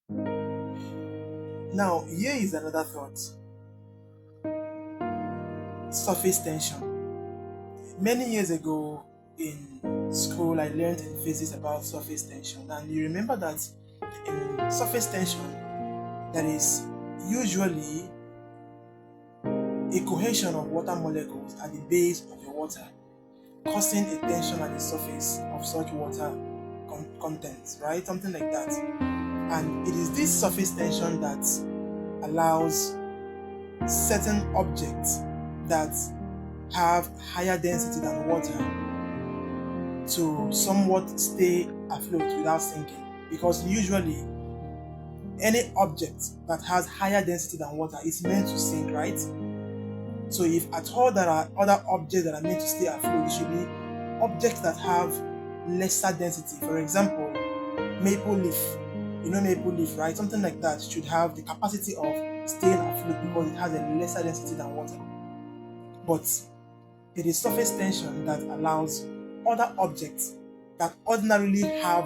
Now, here is another thought: surface tension. Many years ago in school, I learned in physics about surface tension, and you remember that in surface tension, there is usually a cohesion of water molecules at the base of the water, causing a tension at the surface of such water contents, right? Something like that. And it is this surface tension that allows certain objects that have higher density than water to somewhat stay afloat without sinking. Because usually any object that has higher density than water is meant to sink, right? So if at all there are other objects that are meant to stay afloat, it should be objects that have lesser density. For example, maple leaf. You know maple leaf, right? Something like that should have the capacity of staying afloat because it has a lesser density than water. But it is surface tension that allows other objects that ordinarily have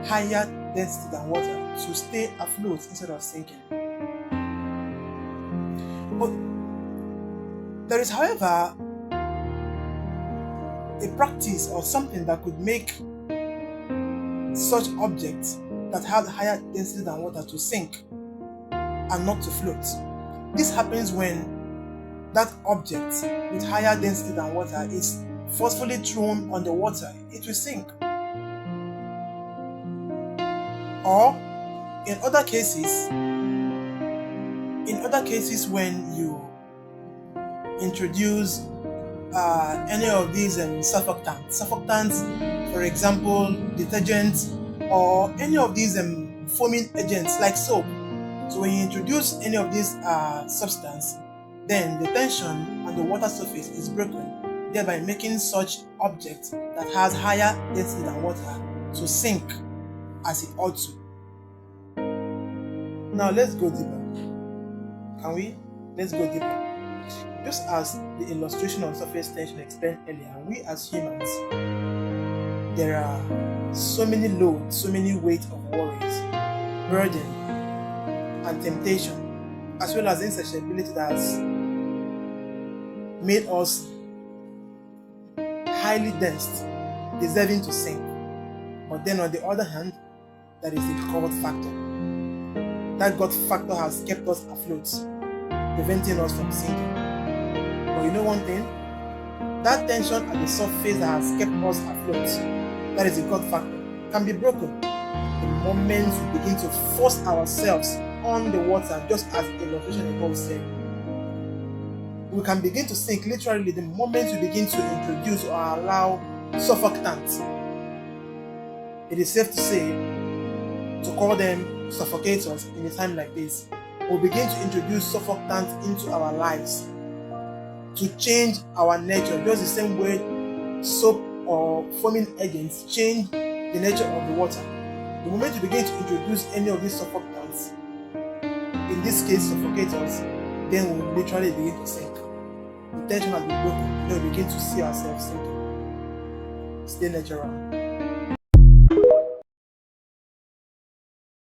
higher density than water to stay afloat instead of sinking. But there is, however, a practice or something that could make such objects that have higher density than water to sink and not to float. This happens when that object with higher density than water is forcefully thrown on the water. It will sink. Or in other cases when you introduce any of these surfactants, for example, detergents, or any of these foaming agents like soap. So when you introduce any of these substance, then the tension on the water surface is broken, thereby making such object that has higher density than water to sink as it ought to. Now let's go deeper. Can we? Let's go deeper. Just as the illustration on surface tension explained earlier, we as humans, there are so many loads, so many weight of worries, burden, and temptation, as well as insatiability that has made us highly dense, deserving to sink. But then on the other hand, there is the God factor. That God factor has kept us afloat, preventing us from sinking. But you know one thing? That tension at the surface that has kept us afloat, that is the God factor, can be broken the moment we begin to force ourselves on the water, just as the illustration above said. We can begin to sink literally the moment we begin to introduce or allow surfactants. It is safe to say, to call them suffocators in a time like this. We'll begin to introduce surfactants into our lives to change our nature, just the same way soap or foaming agents change the nature of the water. The moment you begin to introduce any of these surfactants, in this case suffocators, then we'll literally begin to sink. The tension has been broken, then we begin to see ourselves sinking. Stay natural.